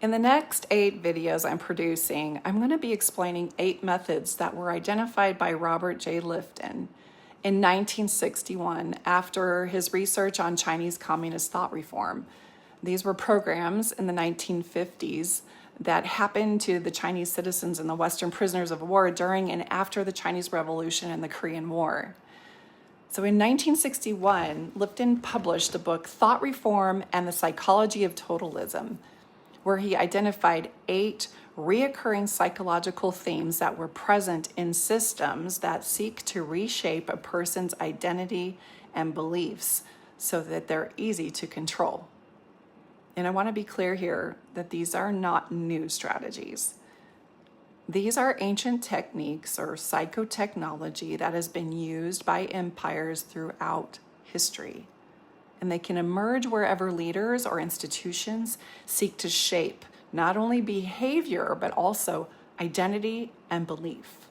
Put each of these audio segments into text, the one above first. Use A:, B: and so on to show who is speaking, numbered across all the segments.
A: In the next 8 videos I'm producing, I'm going to be explaining 8 methods that were identified by Robert J. Lifton in 1961 after his research on Chinese communist thought reform. These were programs in the 1950s that happened to the Chinese citizens and the Western prisoners of war during and after the Chinese Revolution and the Korean War. So in 1961, Lifton published the book Thought Reform and the Psychology of Totalism, where he identified 8 reoccurring psychological themes that were present in systems that seek to reshape a person's identity and beliefs so that they're easy to control. And I want to be clear here that these are not new strategies. These are ancient techniques or psychotechnology that has been used by empires throughout history. And they can emerge wherever leaders or institutions seek to shape not only behavior, but also identity and belief.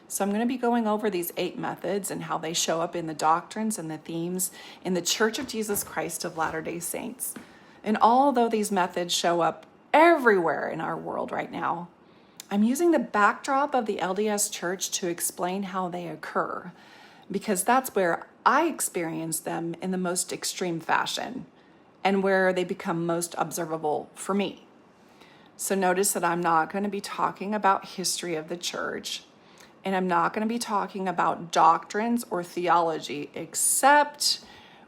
A: So I'm going to be going over these 8 methods and how they show up in the doctrines and the themes in the Church of Jesus Christ of Latter-day Saints. And although these methods show up everywhere in our world right now, I'm using the backdrop of the LDS Church to explain how they occur, because that's where I experience them in the most extreme fashion and where they become most observable for me. So notice that I'm not going to be talking about history of the church, and I'm not going to be talking about doctrines or theology, except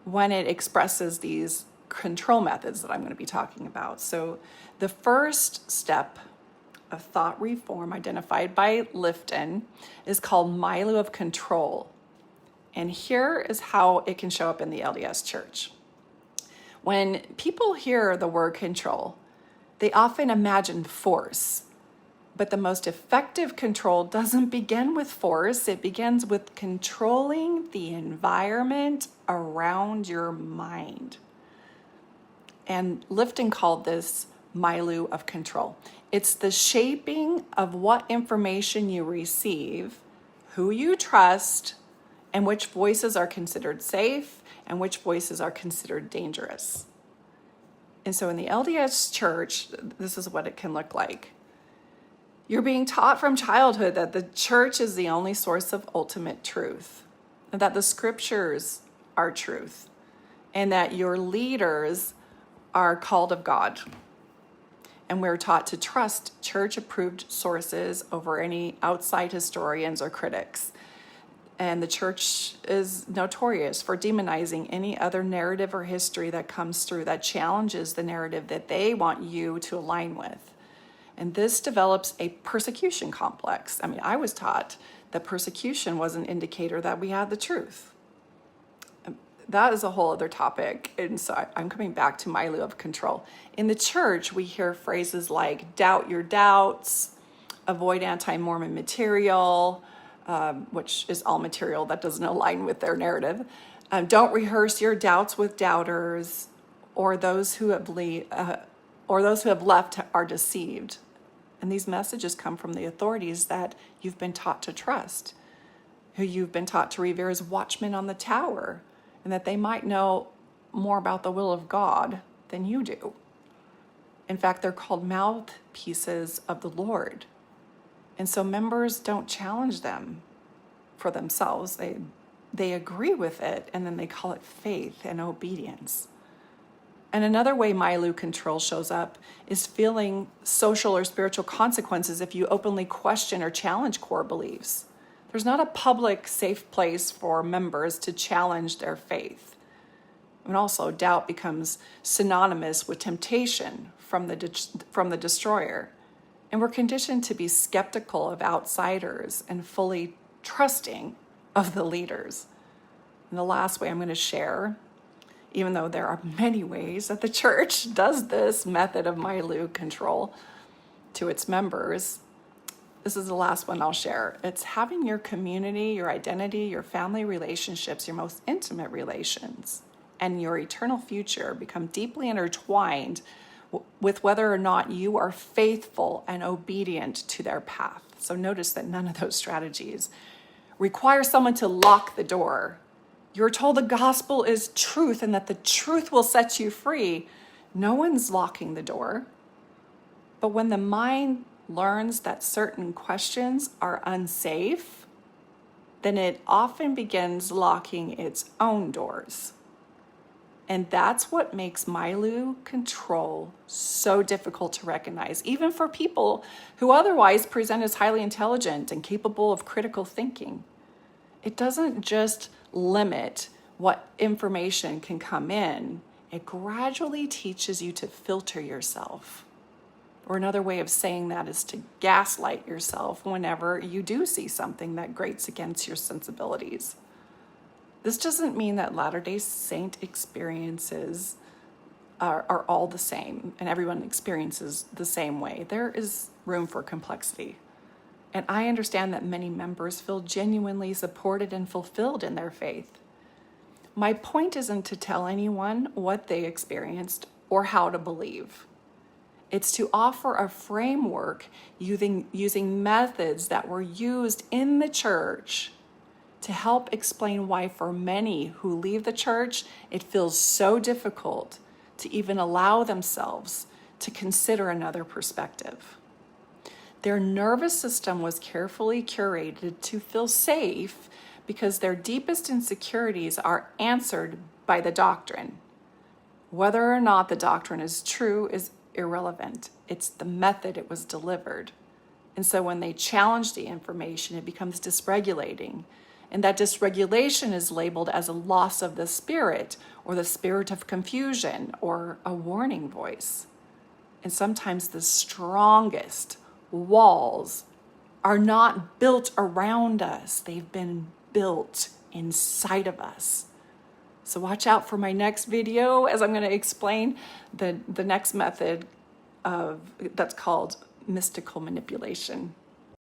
A: when it expresses these control methods that I'm going to be talking about. So the first step of thought reform identified by Lifton is called Milieu of control. And here is how it can show up in the LDS Church. When people hear the word control, they often imagine force. But the most effective control doesn't begin with force. It begins with controlling the environment around your mind. And Lifton called this milieu of control. It's the shaping of what information you receive, who you trust, and which voices are considered safe and which voices are considered dangerous. And so in the LDS Church, this is what it can look like. You're being taught from childhood that the church is the only source of ultimate truth, and that the scriptures are truth, and that your leaders are called of God. And we're taught to trust church-approved sources over any outside historians or critics. And the church is notorious for demonizing any other narrative or history that comes through that challenges the narrative that they want you to align with. And this develops a persecution complex. I mean, I was taught that persecution was an indicator that we had the truth. That is a whole other topic. And so I'm coming back to milieu of control. In the church, we hear phrases like doubt your doubts, avoid anti-Mormon material, which is all material that doesn't align with their narrative. Don't rehearse your doubts with doubters, or those who have left are deceived. And these messages come from the authorities that you've been taught to trust, who you've been taught to revere as watchmen on the tower, and that they might know more about the will of God than you do. In fact, they're called mouthpieces of the Lord. And so members don't challenge them for themselves. They agree with it, and then they call it faith and obedience. And another way milieu control shows up is feeling social or spiritual consequences if you openly question or challenge core beliefs. There's not a public, safe place for members to challenge their faith. And also, doubt becomes synonymous with temptation from the destroyer. And we're conditioned to be skeptical of outsiders and fully trusting of the leaders. And the last way I'm going to share, even though there are many ways that the church does this method of milieu control to its members, this is the last one I'll share. It's having your community, your identity, your family relationships, your most intimate relations, and your eternal future become deeply intertwined with whether or not you are faithful and obedient to their path. So notice that none of those strategies require someone to lock the door. You're told the gospel is truth and that the truth will set you free. No one's locking the door. But when the mind learns that certain questions are unsafe, then it often begins locking its own doors. And that's what makes Milieu control so difficult to recognize, even for people who otherwise present as highly intelligent and capable of critical thinking. It doesn't just limit what information can come in, it gradually teaches you to filter yourself. Or another way of saying that is to gaslight yourself whenever you do see something that grates against your sensibilities. This doesn't mean that Latter-day Saint experiences are all the same and everyone experiences the same way. There is room for complexity. And I understand that many members feel genuinely supported and fulfilled in their faith. My point isn't to tell anyone what they experienced or how to believe. It's to offer a framework using methods that were used in the church to help explain why for many who leave the church, it feels so difficult to even allow themselves to consider another perspective. Their nervous system was carefully curated to feel safe because their deepest insecurities are answered by the doctrine. Whether or not the doctrine is true is irrelevant. It's the method it was delivered. And so when they challenge the information, it becomes dysregulating. And that dysregulation is labeled as a loss of the spirit or the spirit of confusion or a warning voice. And sometimes the strongest walls are not built around us. They've been built inside of us. So watch out for my next video as I'm going to explain the next method that's called mystical manipulation.